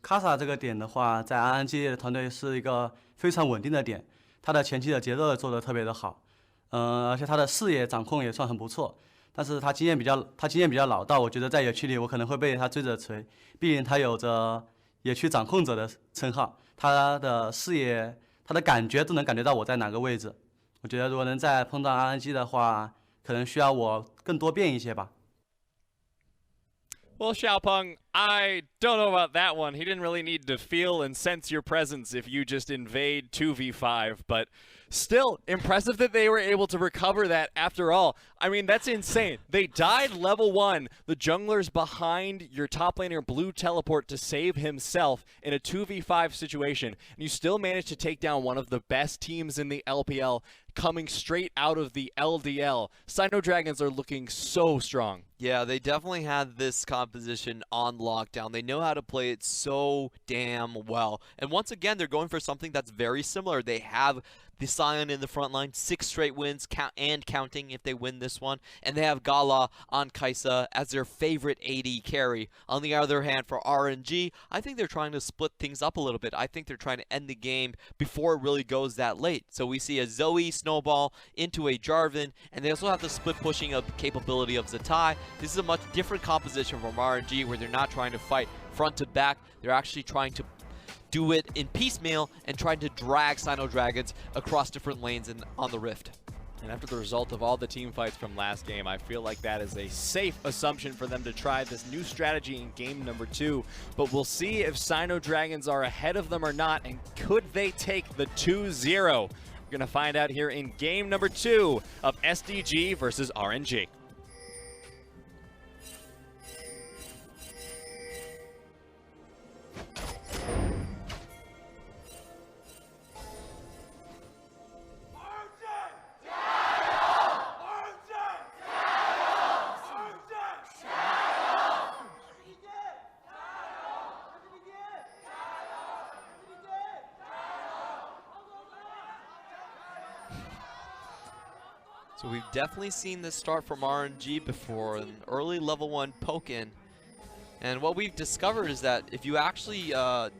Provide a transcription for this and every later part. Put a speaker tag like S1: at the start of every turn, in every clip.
S1: 卡萨这个点的话，在 RNG 的团队是一个非常稳定的点，他的前期的节奏做得特别的好，而且他的视野掌控也算很不错。但是他经验比较老道，我觉得在野区里我可能会被他追着锤，毕竟他有着野区掌控者的称号，他的视野、他的感觉都能感觉到我在哪个位置。我觉得如果能再碰到 RNG 的话，可能需要我更多变一些吧。
S2: Well, Xiaopeng, I don't know about that one. He didn't really need to feel and sense your presence if you just invade 2v5, but still impressive that they were able to recover that after all. I mean, that's insane. They died level 1. The jungler's behind your top laner blue teleport to save himself in a 2v5 situation, and you still managed to take down one of the best teams in the LPL coming straight out of the LDL. SinoDragons are looking so strong.
S3: Yeah, they definitely had this composition on lockdown. They know how to play it so damn well. And once again, they're going for something that's very similar. They have the Sion in the front line, 6 straight wins, and counting if they win this one. And they have GALA on Karsa as their favorite AD carry. On the other hand, for RNG, I think they're trying to split things up a little bit. I think they're trying to end the game before it really goes that late. So we see a Zoe snowball into a Jarvin, and they also have the split pushing of capability of Zatai. This is a much different composition from RNG, where they're not trying to fight front to back. They're actually trying to do it in piecemeal and trying to drag SinoDragons across different lanes on the Rift.
S2: And after the result of all the team fights from last game, I feel like that is a safe assumption for them to try this new strategy in game number 2. But we'll see if SinoDragons are ahead of them or not, and could they take the 2-0? We're going to find out here in game number 2 of SDG versus RNG.
S3: So we've definitely seen this start from RNG before, an early level 1 poke-in. And what we've discovered is that if you actually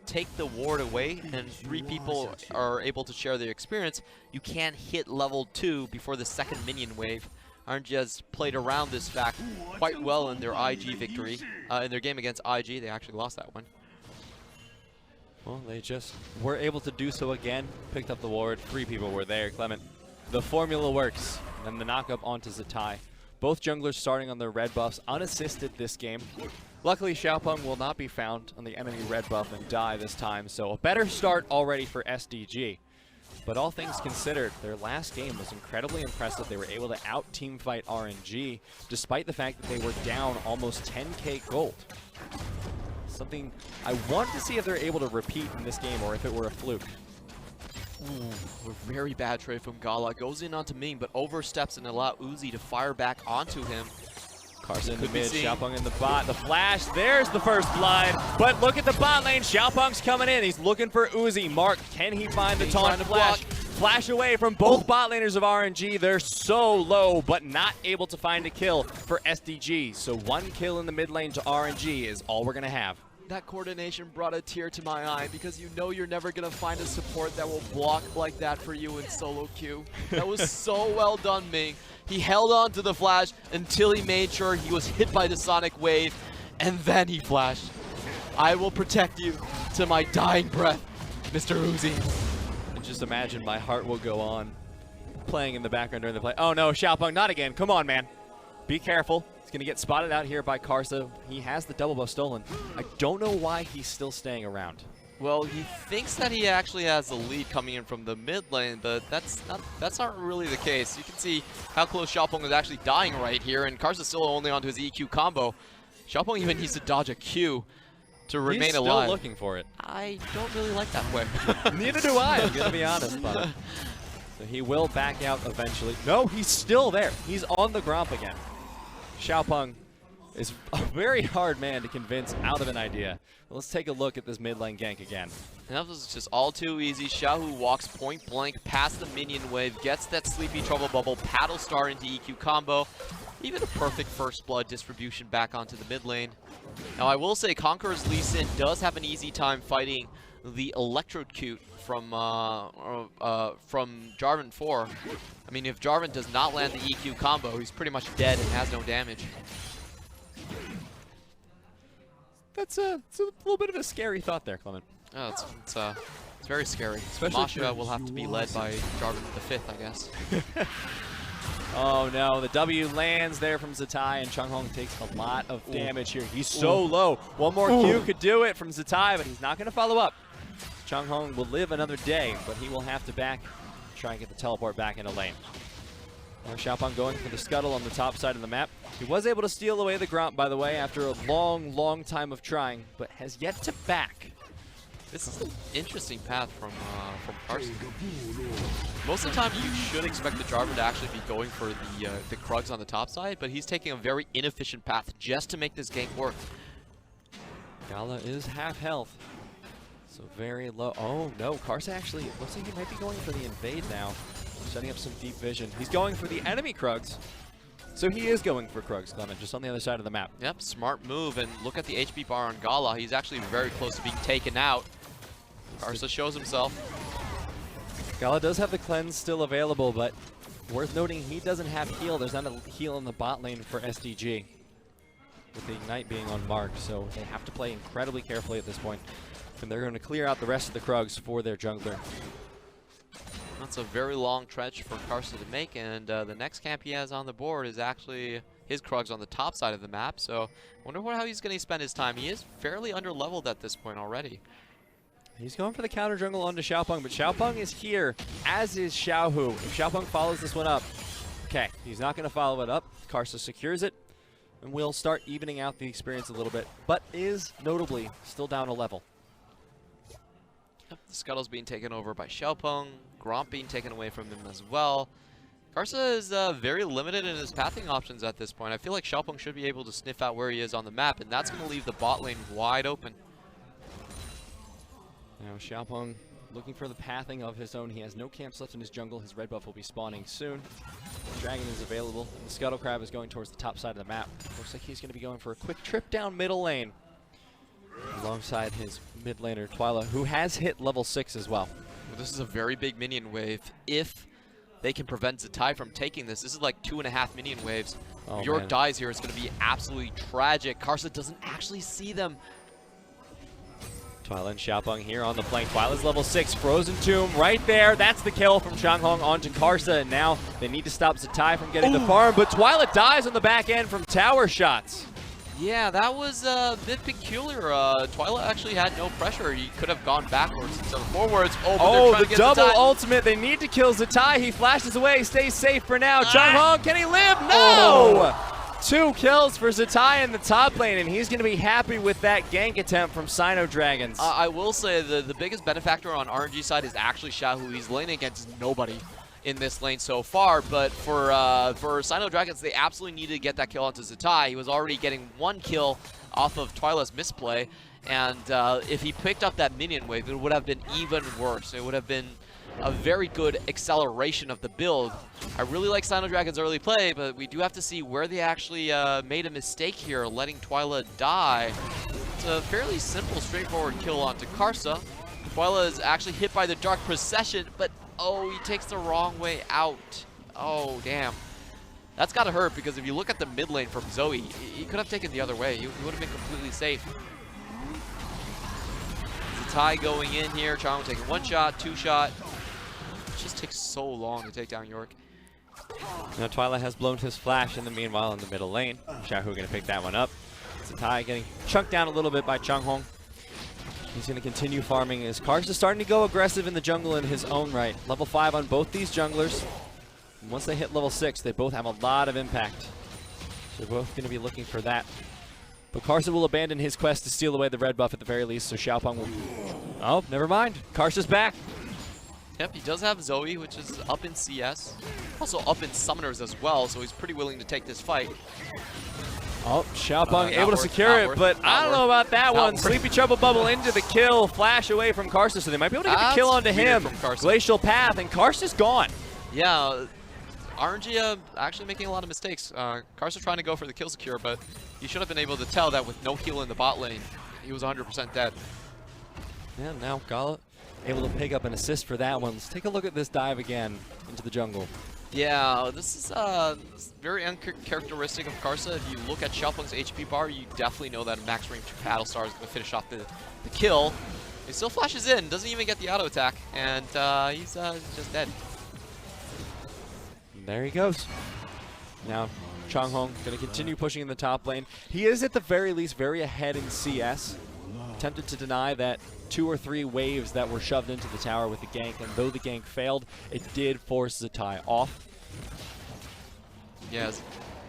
S3: take the ward away and 3 people are able to share their experience, you can hit level 2 before the second minion wave. RNG has played around this fact quite well in their IG victory. In their game against IG, they actually lost that one.
S2: Well, they just were able to do so again. Picked up the ward. 3 people were there. Clement, the formula works. And the knockup onto Zatai. Both junglers starting on their red buffs, unassisted this game. Luckily, Xiaopeng will not be found on the enemy red buff and die this time, so a better start already for SDG. But all things considered, their last game was incredibly impressive. They were able to out-teamfight RNG, despite the fact that they were down almost 10k gold. Something I want to see if they're able to repeat in this game, or if it were a fluke.
S3: Ooh, a very bad trade from GALA. Goes in onto Ming, but oversteps and allow Uzi to fire back onto him.
S2: Karsa in the mid, Xiaopeng in the bot. The flash, there's the first blood. But look at the bot lane. Xiaopeng's coming in. He's looking for Uzi. Mark, can he find the taunt flash? Flash away from both bot laners of RNG. They're so low, but not able to find a kill for SDG. So 1 kill in the mid lane to RNG is all we're going to have.
S3: That coordination brought a tear to my eye, because you know you're never going to find a support that will block like that for you in solo queue. That was so well done, Ming. He held on to the flash until he made sure he was hit by the sonic wave, and then he flashed. I will protect you to my dying breath, Mr. Uzi.
S2: And just imagine my heart will go on playing in the background during the play. Oh no, Xiaopeng, not again. Come on, man. Be careful. He's going to get spotted out here by Karsa. He has the double buff stolen. I don't know why he's still staying around.
S3: Well, he thinks that he actually has the lead coming in from the mid lane, but that's not really the case. You can see how close Xiaopeng is actually dying right here, and Karsa's still only onto his EQ combo. Xiaopeng even needs to dodge a Q to remain alive.
S2: He's still looking for it.
S3: I don't really like that way.
S2: Neither do I, I'm going to be honest. But so he will back out eventually. No, he's still there. He's on the Gromp again. Xiaopeng is a very hard man to convince out of an idea. Let's take a look at this mid lane gank again.
S3: And that was just all too easy. Xiaohu walks point blank past the minion wave, gets that sleepy trouble bubble, paddle star into EQ combo. even a perfect first blood distribution back onto the mid lane. Now I will say Conqueror's Lee Sin does have an easy time fighting the Electrocute from Jarvin 4. I mean, if Jarvin does not land the EQ combo, he's pretty much dead and has no damage.
S2: It's a little bit of a scary thought there, Clement.
S3: Oh, it's very scary.
S2: Especially
S3: Masha will have to be led by Jarvin the 5th, I guess.
S2: Oh no, the W lands there from Zatai, and Changhong takes a lot of damage here. He's so low. One more Q could do it from Zatai, but he's not going to follow up. Changhong will live another day, but he will have to try and get the teleport back into lane. Now Xiaopeng going for the scuttle on the top side of the map. He was able to steal away the Gromp, by the way, after a long time of trying, but has yet to back.
S3: This is an interesting path from Karsa. Most of the time, you should expect the Jarvin to actually be going for the Krugs on the top side, but he's taking a very inefficient path just to make this gank work.
S2: GALA is half health, so very low. Oh no, Karsa actually looks like he might be going for the invade now, setting up some deep vision. He's going for the enemy Krugs. So he is going for Krugs, Clement, just on the other side of the map.
S3: Yep, smart move, and look at the HP bar on GALA. He's actually very close to being taken out. Karsa shows himself.
S2: GALA does have the cleanse still available, but worth noting he doesn't have heal. There's not a heal in the bot lane for SDG, with the Ignite being on Mark, so they have to play incredibly carefully at this point. And they're going to clear out the rest of the Krugs for their jungler.
S3: That's a very long trench for Karsa to make, and the next camp he has on the board is actually his Krugs on the top side of the map, so I wonder how he's going to spend his time. He is fairly under-leveled at this point already.
S2: He's going for the counter jungle onto Xiaopeng, but Xiaopeng is here, as is Xiaohu. If Xiaopeng follows this one up, okay, he's not going to follow it up. Karsa secures it, and will start evening out the experience a little bit, but is notably still down a level.
S3: Yep, the Scuttle's being taken over by Xiaopeng, Gromp being taken away from him as well. Karsa is very limited in his pathing options at this point. I feel like Xiaopeng should be able to sniff out where he is on the map, and that's going to leave the bot lane wide open.
S2: Now Xiaopeng looking for the pathing of his own. He has no camps left in his jungle. His red buff will be spawning soon. Dragon is available. The Scuttle Crab is going towards the top side of the map. Looks like he's going to be going for a quick trip down middle lane, alongside his mid laner Twila, who has hit level 6 as well.
S3: Well, this is a very big minion wave. If they can prevent Zatai from taking this is like 2.5 minion waves.
S2: Oh,
S3: if Yorick dies here, it's going to be absolutely tragic. Karsa doesn't actually see them.
S2: Twila and Xiaopeng here on the flank. Twila's level 6, Frozen Tomb right there. That's the kill from Changhong onto Karsa, and now they need to stop Zatai from getting the farm, but Twila dies on the back end from tower shots.
S3: Yeah, that was a bit peculiar. Twila actually had no pressure. He could have gone backwards instead of forwards.
S2: Oh, the double ultimate. They need to kill Zatai. He flashes away, stays safe for now. Changhong, can he live? No! 2 kills for Zatai in the top lane, and he's going to be happy with that gank attempt from SinoDragons.
S3: I will say the biggest benefactor on RNG side is actually Xiaohu. He's laning against nobody in this lane so far, but for SinoDragons, they absolutely needed to get that kill onto Zatai. He was already getting 1 kill off of Twila's misplay, and if he picked up that minion wave, it would have been even worse. It would have been a very good acceleration of the build. I really like SinoDragon's early play, but we do have to see where they actually made a mistake here, letting Twila die. It's a fairly simple, straightforward kill onto Karsa. Twila is actually hit by the Dark Procession, but oh, he takes the wrong way out. Oh, damn. That's gotta hurt, because if you look at the mid lane from Zoe, he could have taken the other way. He would have been completely safe. Zatai going in here. Changhong taking 1 shot, 2 shot. It just takes so long to take down Yorick.
S2: Now Twila has blown his flash in the meanwhile in the middle lane. Xiaohu going to pick that one up. Zatai getting chunked down a little bit by Changhong. He's going to continue farming as Karsa starting to go aggressive in the jungle in his own right. Level 5 on both these junglers. And once they hit level 6, they both have a lot of impact. So they're both going to be looking for that. But Karsa will abandon his quest to steal away the red buff at the very least, so Xiaopeng will... Oh, never mind. Karsa's back.
S3: Yep, he does have Zoe, which is up in CS. Also up in Summoners as well, so he's pretty willing to take this fight.
S2: Oh, Xiaopeng able to secure it, but I don't know about that one. Sleepy Trouble Bubble into the kill, flash away from Karsa, so they might be able to get the kill onto him. Glacial Path, and Karsa's gone.
S3: Yeah, RNG actually making a lot of mistakes. Karsa trying to go for the kill secure, but he should have been able to tell that with no heal in the bot lane, he was 100% dead.
S2: Yeah, now GALA able to pick up an assist for that one. Let's take a look at this dive again into the jungle.
S3: Yeah, this is very uncharacteristic of Karsa. If you look at Xiaopeng's HP bar, you definitely know that a max range Battlestar is going to finish off the kill. He still flashes in, doesn't even get the auto attack, and he's just dead.
S2: And there he goes. Now, Changhong going to continue pushing in the top lane. He is at the very least very ahead in CS. Attempted to deny that 2 or 3 waves that were shoved into the tower with the gank, and though the gank failed, it did force Zatai off.
S3: Yes,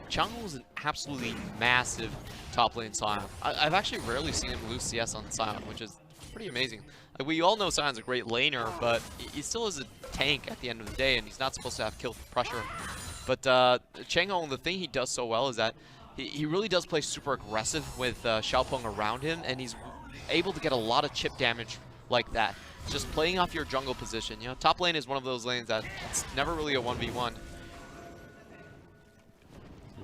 S3: Changhong is an absolutely massive top lane Sion. I've actually rarely seen him lose CS on Sion, which is pretty amazing. Like, we all know Sion's a great laner, but he still is a tank at the end of the day, and he's not supposed to have kill pressure. But Changhong, the thing he does so well is that he really does play super aggressive with Xiaopeng around him, and he's able to get a lot of chip damage like that. Just playing off your jungle position. You know, top lane is one of those lanes that it's never really a 1v1.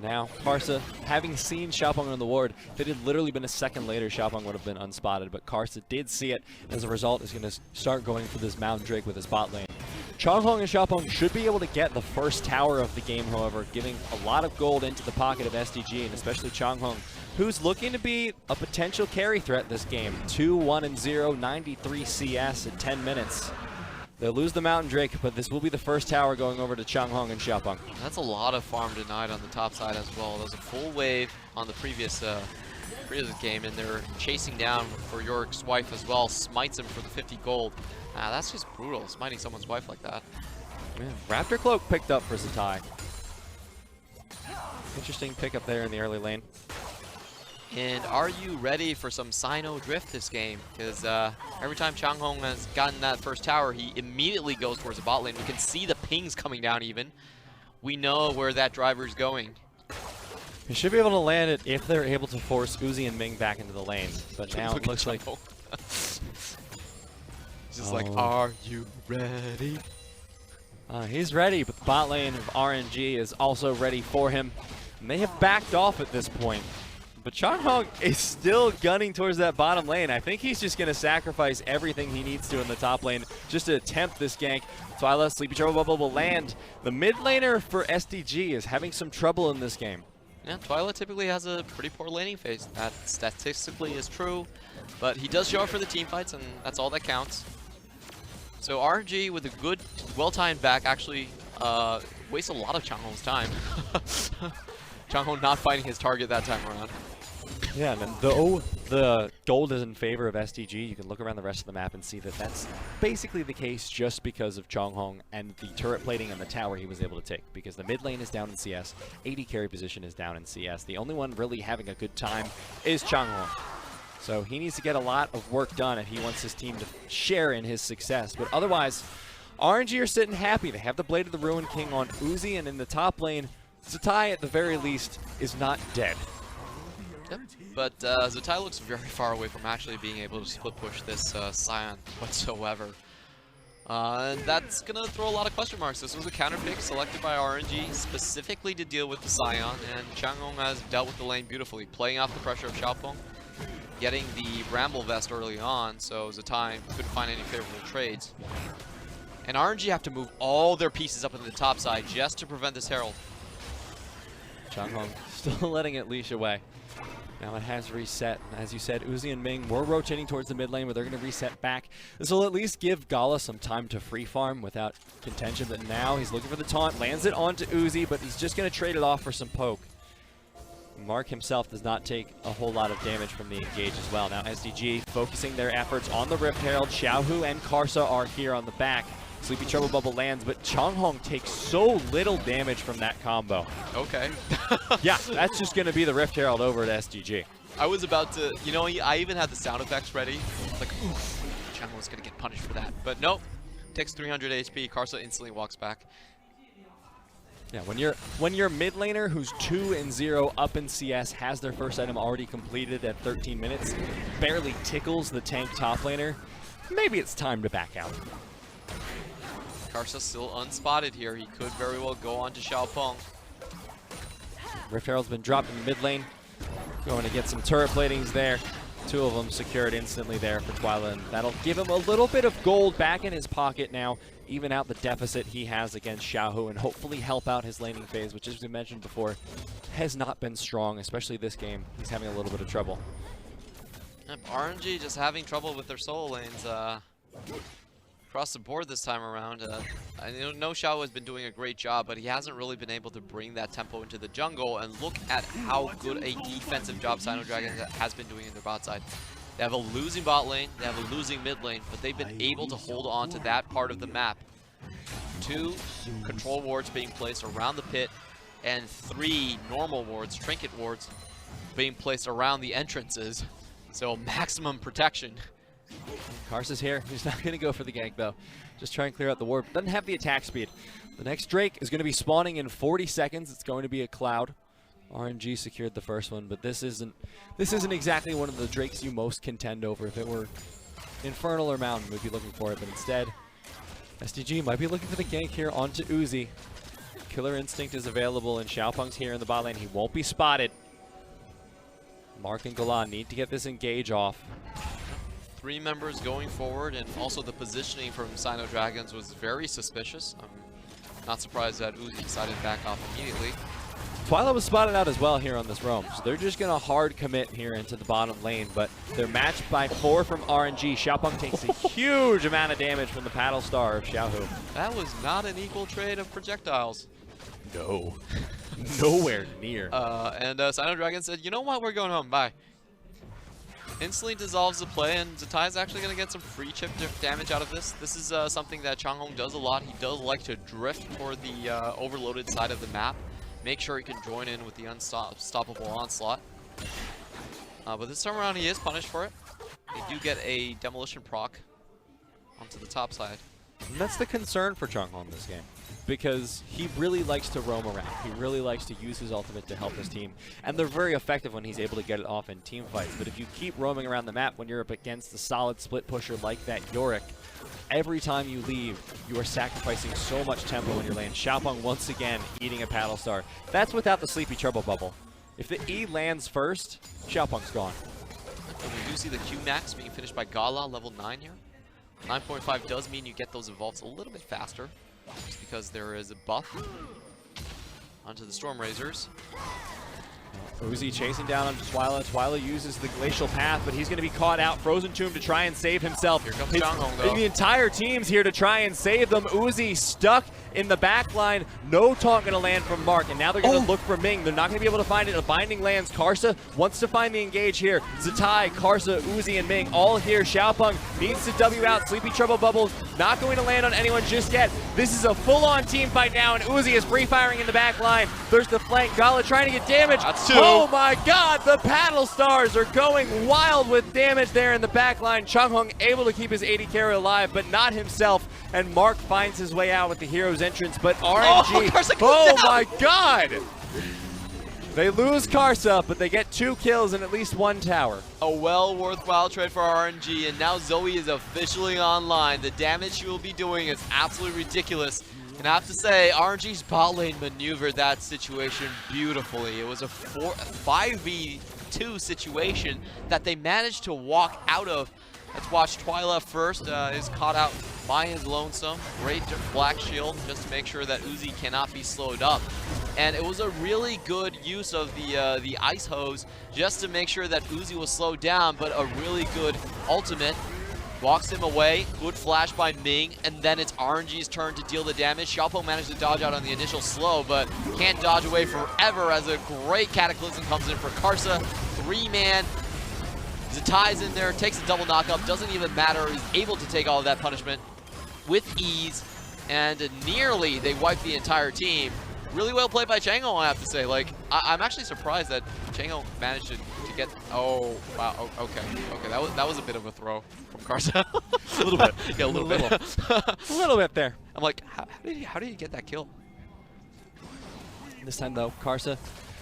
S2: Now, Karsa, having seen Xiaopeng on the ward, if it had literally been a second later, Xiaopeng would have been unspotted, but Karsa did see it. As a result, is going to start going for this Mountain Drake with his bot lane. Changhong and Xiaopeng should be able to get the first tower of the game, however, giving a lot of gold into the pocket of SDG, and especially Changhong, who's looking to be a potential carry threat this game. 2-1-0, 93 CS in 10 minutes. They'll lose the Mountain Drake, but this will be the first tower going over to Changhong and Xiaopeng.
S3: That's a lot of farm denied on the top side as well. There was a full wave on the previous game, and they're chasing down for Yorick's wife as well. Smites him for the 50 gold. That's just brutal, smiting someone's wife like that.
S2: Yeah. Raptor Cloak picked up for Zatai. Interesting pickup there in the early lane.
S3: And are you ready for some Sino drift this game? Because every time Changhong has gotten that first tower, he immediately goes towards the bot lane. We can see the pings coming down even. We know where that driver's going.
S2: He should be able to land it if they're able to force Uzi and Ming back into the lane. But now it looks like...
S3: Just like, are you ready?
S2: He's ready, but the bot lane of RNG is also ready for him. And they have backed off at this point. But Changhong is still gunning towards that bottom lane. I think he's just going to sacrifice everything he needs to in the top lane just to attempt this gank. Twila, Sleepy Trouble Bubble will land. The mid laner for SDG is having some trouble in this game.
S3: Yeah, Twila typically has a pretty poor laning phase. That statistically is true, but he does show up for the team fights, and that's all that counts. So RNG with a good, well-timed back actually wastes a lot of Changhong's time. Changhong not finding his target that time around.
S2: Yeah, and then though the gold is in favor of SDG, you can look around the rest of the map and see that that's basically the case just because of Changhong and the turret plating and the tower he was able to take. Because the mid lane is down in CS, AD carry position is down in CS. The only one really having a good time is Changhong. So he needs to get a lot of work done if he wants his team to share in his success. But otherwise, RNG are sitting happy. They have the Blade of the Ruin King on Uzi, and in the top lane, Zatai at the very least is not dead.
S3: Yep. But Zatai looks very far away from actually being able to split push this Sion whatsoever. And that's going to throw a lot of question marks. This was a counter pick selected by RNG specifically to deal with the Sion, and Changhong has dealt with the lane beautifully, playing off the pressure of Xiaopeng, getting the Bramble Vest early on, so Zatai couldn't find any favorable trades. And RNG have to move all their pieces up into the top side just to prevent this Herald.
S2: Changhong still letting it leash away. Now it has reset. As you said, Uzi and Ming were rotating towards the mid lane, but they're going to reset back. This will at least give GALA some time to free farm without contention, but now he's looking for the taunt, lands it onto Uzi, but he's just going to trade it off for some poke. Mark himself does not take a whole lot of damage from the engage as well. Now SDG focusing their efforts on the Rift Herald. Xiaohu and Karsa are here on the back. Sleepy Trouble Bubble lands, but Changhong takes so little damage from that combo.
S3: Okay.
S2: Yeah, that's just going to be the Rift Herald over at SDG.
S3: I was about to, you know, I even had the sound effects ready. Like, oof, Changhong's going to get punished for that. But nope, takes 300 HP. Karsa instantly walks back.
S2: Yeah, when your mid laner who's 2-0 up in CS has their first item already completed at 13 minutes, barely tickles the tank top laner, maybe it's time to back out.
S3: Karsa still unspotted here. He could very well go on to Xiaopeng.
S2: Rift Herald's been dropped in the mid lane. Going to get some turret platings there. 2 of them secured instantly there for Twila, and that'll give him a little bit of gold back in his pocket now, even out the deficit he has against Xiaohu, and hopefully help out his laning phase, which, as we mentioned before, has not been strong, especially this game. He's having a little bit of trouble.
S3: Yep, RNG just having trouble with their solo lanes across the board this time around. I know Xiaohu has been doing a great job, but he hasn't really been able to bring that tempo into the jungle. And look at how good a defensive job SinoDragon has been doing in their bot side. They have a losing bot lane, they have a losing mid lane, but they've been able to hold on to that part of the map. 2 control wards being placed around the pit, and 3 normal wards, trinket wards, being placed around the entrances. So maximum protection.
S2: Karsa's here. He's not going to go for the gank, though. Just try and clear out the ward. Doesn't have the attack speed. The next Drake is going to be spawning in 40 seconds. It's going to be a Cloud. RNG secured the first one, but this isn't exactly one of the Drakes you most contend over. If it were Infernal or Mountain, we'd be looking for it, but instead, SDG might be looking for the gank here onto Uzi. Killer Instinct is available, and Xiaopeng's here in the bot lane. He won't be spotted. Mark and GALA need to get this engage off.
S3: 3 members going forward, and also the positioning from SinoDragons was very suspicious. I'm not surprised that Uzi decided to back off immediately.
S2: Twila was spotted out as well here on this roam, so they're just going to hard commit here into the bottom lane, but they're matched by 4 from RNG. Xiaopeng takes a huge amount of damage from the paddle star of Xiaohu.
S3: That was not an equal trade of projectiles.
S2: No. Nowhere near.
S3: And SinoDragon said, you know what, we're going home, bye. Instantly dissolves the play, and Zatai is actually going to get some free chip damage out of this. This is something that Changhong does a lot. He does like to drift toward the overloaded side of the map. Make sure he can join in with the unstoppable onslaught. But this time around, he is punished for it. They do get a demolition proc onto the top side.
S2: And that's the concern for Changhong this game, because he really likes to roam around. He really likes to use his ultimate to help his team, and they're very effective when he's able to get it off in team fights. But if you keep roaming around the map when you're up against a solid split pusher like that Yorick, every time you leave, you are sacrificing so much tempo in your lane. Xiaopeng once again eating a paddle star. That's without the Sleepy Trouble bubble. If the E lands first, Xiaopeng's gone.
S3: And we do see the Q max being finished by GALA, level 9 here. 9.5 does mean you get those evolves a little bit faster, just because there is a buff onto the Storm Razors.
S2: Uzi chasing down on Twila. Twila uses the Glacial Path, but he's going to be caught out. Frozen Tomb to try and save himself.
S3: Here comes Changhong, though.
S2: The entire team's here to try and save them. Uzi stuck in the back line. No taunt going to land from Mark, and now they're going to look for Ming. They're not going to be able to find it. A binding lands. Karsa wants to find the engage here. Zatai, Karsa, Uzi, and Ming all here. Xiaopeng needs to W out. Sleepy Trouble Bubbles not going to land on anyone just yet. This is a full-on team fight now, and Uzi is free-firing in the back line. There's the flank. GALA trying to get damage.
S3: That's 2.
S2: Oh my god, the paddle stars are going wild with damage there in the back line. Changhong able to keep his 80 carry alive, but not himself. And Mark finds his way out with the hero's entrance, but RNG, oh my god! They lose Karsa, but they get 2 kills and at least 1 tower.
S3: A well worthwhile trade for RNG, and now Zoe is officially online. The damage she will be doing is absolutely ridiculous. And I have to say, RNG's bot lane maneuvered that situation beautifully. It was a 5v2 situation that they managed to walk out of. Let's watch Twila first, is caught out by his lonesome. Great black shield just to make sure that Uzi cannot be slowed up. And it was a really good use of the ice hose just to make sure that Uzi was slowed down, but a really good ultimate. Walks him away, good flash by Ming, and then it's RNG's turn to deal the damage. Xiaopeng managed to dodge out on the initial slow, but can't dodge away forever as a great Cataclysm comes in for Karsa. 3-man. Zatai's in there, takes a double knockup, doesn't even matter. He's able to take all of that punishment with ease, and nearly they wipe the entire team. Really well played by Changhong, I have to say. Like, I'm actually surprised that Changhong managed to get. Oh wow. Oh, okay. That was a bit of a throw from Karsa.
S2: A little bit.
S3: Yeah, a little bit.
S2: A little bit there.
S3: I'm like, how did he get that kill?
S2: This time though, Karsa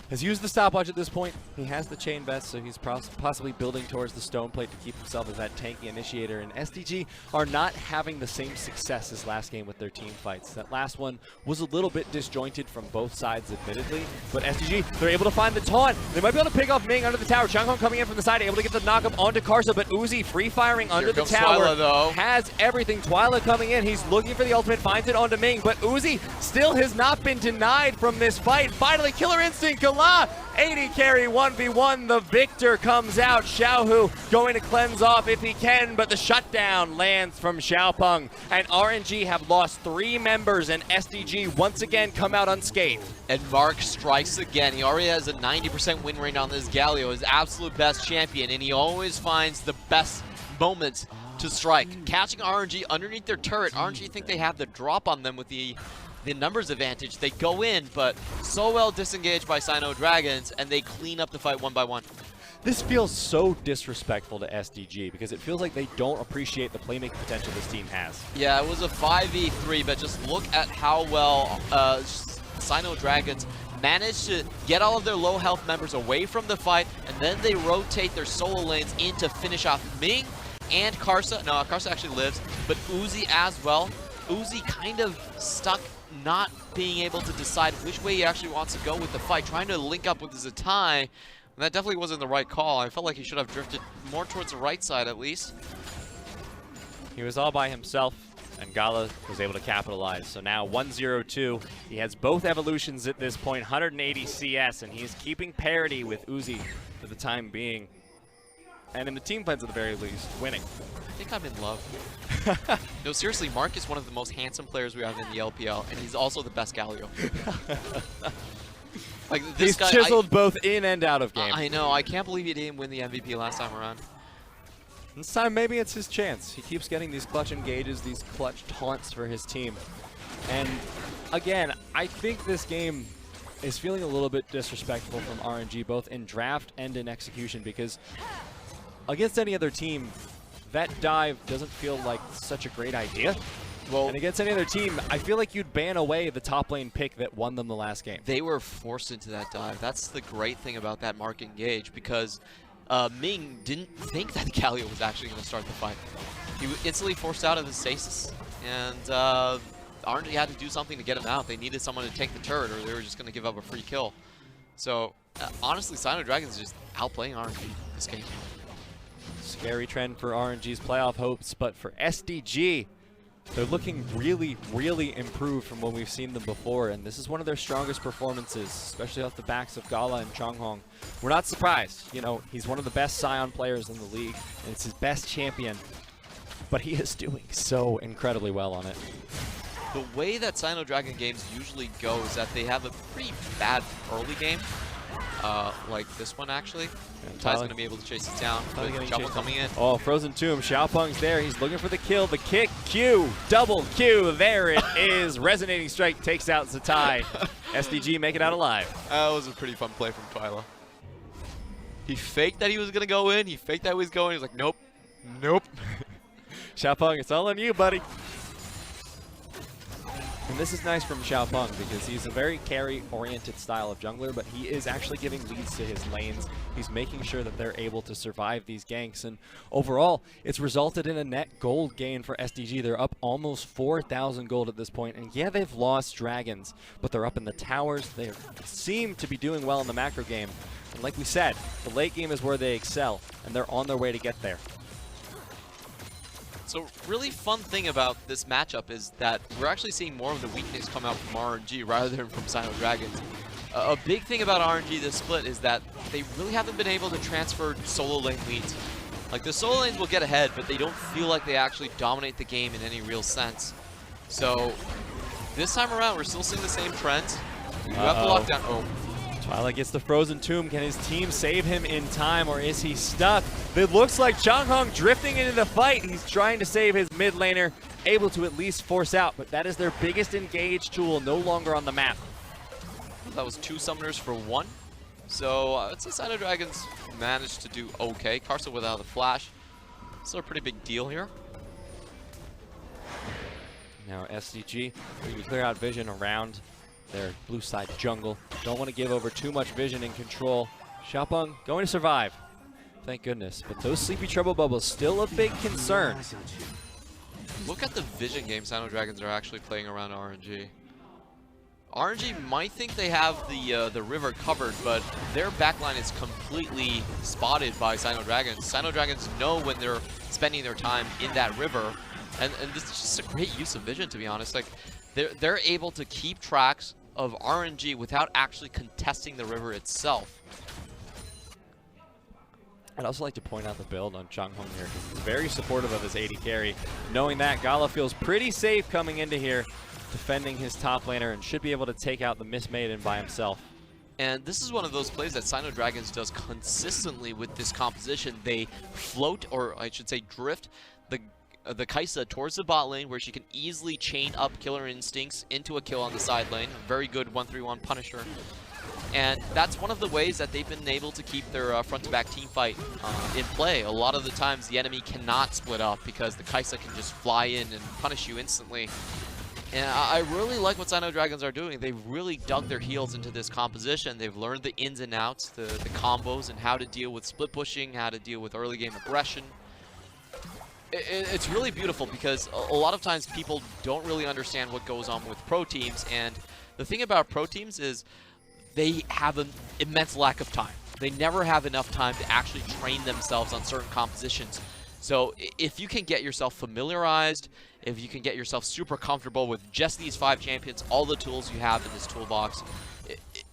S2: has used the stopwatch at this point. He has the chain vest, so he's possibly building towards the stone plate to keep himself as that tanky initiator. And SDG are not having the same success as last game with their team fights. That last one was a little bit disjointed from both sides, admittedly. But SDG, they're able to find the taunt. They might be able to pick off Ming under the tower. Changhong coming in from the side, able to get the knockup onto Karsa, but Uzi free firing under the tower.
S3: Twila, though.
S2: Has everything. Twila coming in. He's looking for the ultimate, finds it onto Ming, but Uzi still has not been denied from this fight. Finally, Killer Instinct, GALA, 80 carry 1v1. The victor comes out. Xiaohu going to cleanse off if he can, but the shutdown lands from Xiaopeng. And RNG have lost 3 members, and SDG once again come out unscathed.
S3: And Mark strikes again. He already has a 90% win rate on this Galio, his absolute best champion, and he always finds the best moments to strike. Catching RNG underneath their turret. RNG think they have the drop on them with the numbers advantage. They go in, but so well disengaged by SinoDragons, and they clean up the fight one by one.
S2: This feels so disrespectful to SDG because it feels like they don't appreciate the playmaking potential this team has.
S3: Yeah, it was a 5v3, but just look at how well SinoDragons managed to get all of their low health members away from the fight, and then they rotate their solo lanes in to finish off Ming and Karsa. No, Karsa actually lives, but Uzi as well. Uzi kind of stuck, not being able to decide which way he actually wants to go with the fight, trying to link up with Zatai. And that definitely wasn't the right call. I felt like he should have drifted more towards the right side at least.
S2: He was all by himself, and GALA was able to capitalize. So now 1-0-2. He has both evolutions at this point, 180 CS, and he's keeping parity with Uzi for the time being. And in the team fights at the very least, winning.
S3: I think I'm in love. No, seriously, Mark is one of the most handsome players we have in the LPL, and he's also the best Galio. Like this
S2: he's
S3: guy,
S2: chiseled both in and out of game.
S3: I know. I can't believe he didn't win the MVP last time around.
S2: This time, maybe it's his chance. He keeps getting these clutch engages, these clutch taunts for his team. And again, I think this game is feeling a little bit disrespectful from RNG, both in draft and in execution, because against any other team, that dive doesn't feel like such a great idea. Well, and against any other team, I feel like you'd ban away the top lane pick that won them the last game.
S3: They were forced into that dive. That's the great thing about that Mark engage, because Ming didn't think that Galio was actually going to start the fight. He was instantly forced out of his stasis, and RNG had to do something to get him out. They needed someone to take the turret, or they were just going to give up a free kill. So, honestly, SinoDragon is just outplaying RNG this game.
S2: Scary trend for RNG's playoff hopes, but for SDG, they're looking really, really improved from when we've seen them before, and this is one of their strongest performances, especially off the backs of GALA and Changhong. We're not surprised. You know, he's one of the best Sion players in the league, and it's his best champion, but he is doing so incredibly well on it.
S3: The way that SinoDragon games usually go is that they have a pretty bad early game, like this one actually. Ty's going to be able to chase it down. Xiaopeng coming in.
S2: Oh, Frozen Tomb. Xiaopeng's there. He's looking for the kill. The kick. Q. Double Q. There it is. Resonating Strike takes out Zatai. SDG make it out alive.
S3: That was a pretty fun play from Twila. He faked that he was going to go in. He faked that he was going. He was like, nope. Nope.
S2: Xiaopeng, it's all on you, buddy. And this is nice from Xiaopeng because he's a very carry-oriented style of jungler, but he is actually giving leads to his lanes. He's making sure that they're able to survive these ganks, and overall, it's resulted in a net gold gain for SDG. They're up almost 4,000 gold at this point, and yeah, they've lost dragons, but they're up in the towers. They seem to be doing well in the macro game, and like we said, the late game is where they excel, and they're on their way to get there.
S3: So really fun thing about this matchup is that we're actually seeing more of the weakness come out from RNG rather than from SinoDragons. A big thing about RNG this split is that they really haven't been able to transfer solo lane leads. Like the solo lanes will get ahead, but they don't feel like they actually dominate the game in any real sense. So this time around, we're still seeing the same trends. You have the lockdown. Oh.
S2: Twila gets the Frozen Tomb. Can his team save him in time, or is he stuck? It looks like Changhong drifting into the fight. He's trying to save his mid laner, able to at least force out, but that is their biggest engage tool, no longer on the map.
S3: That was 2 summoners for 1. So I'd say SinoDragons managed to do okay. Karsa without the flash. Still a pretty big deal here.
S2: Now SDG, we can clear out vision around their blue side jungle. Don't want to give over too much vision and control. Xiaopeng going to survive. Thank goodness. But those sleepy trouble bubbles still a big concern.
S3: Look at the vision game SinoDragons are actually playing around RNG. RNG might think they have the river covered, but their backline is completely spotted by SinoDragons. SinoDragons know when they're spending their time in that river, and this is just a great use of vision, to be honest. Like they're able to keep tracks of RNG without actually contesting the river itself.
S2: I'd also like to point out the build on Changhong here, because he's very supportive of his AD carry. Knowing that, GALA feels pretty safe coming into here, defending his top laner, and should be able to take out the Miss Maiden by himself.
S3: And this is one of those plays that SinoDragons does consistently with this composition. They float, or I should say drift, the Karsa towards the bot lane, where she can easily chain up Killer Instincts into a kill on the side lane. Very good 1-3-1 Punisher. And that's one of the ways that they've been able to keep their front-to-back team fight in play. A lot of the times the enemy cannot split up because the Karsa can just fly in and punish you instantly. And I really like what SinoDragons are doing. They've really dug their heels into this composition. They've learned the ins and outs, the combos, and how to deal with split pushing, how to deal with early game aggression. It's really beautiful because a lot of times people don't really understand what goes on with pro teams. And the thing about pro teams is they have an immense lack of time. They never have enough time to actually train themselves on certain compositions. So if you can get yourself familiarized, if you can get yourself super comfortable with just these 5 champions, all the tools you have in this toolbox,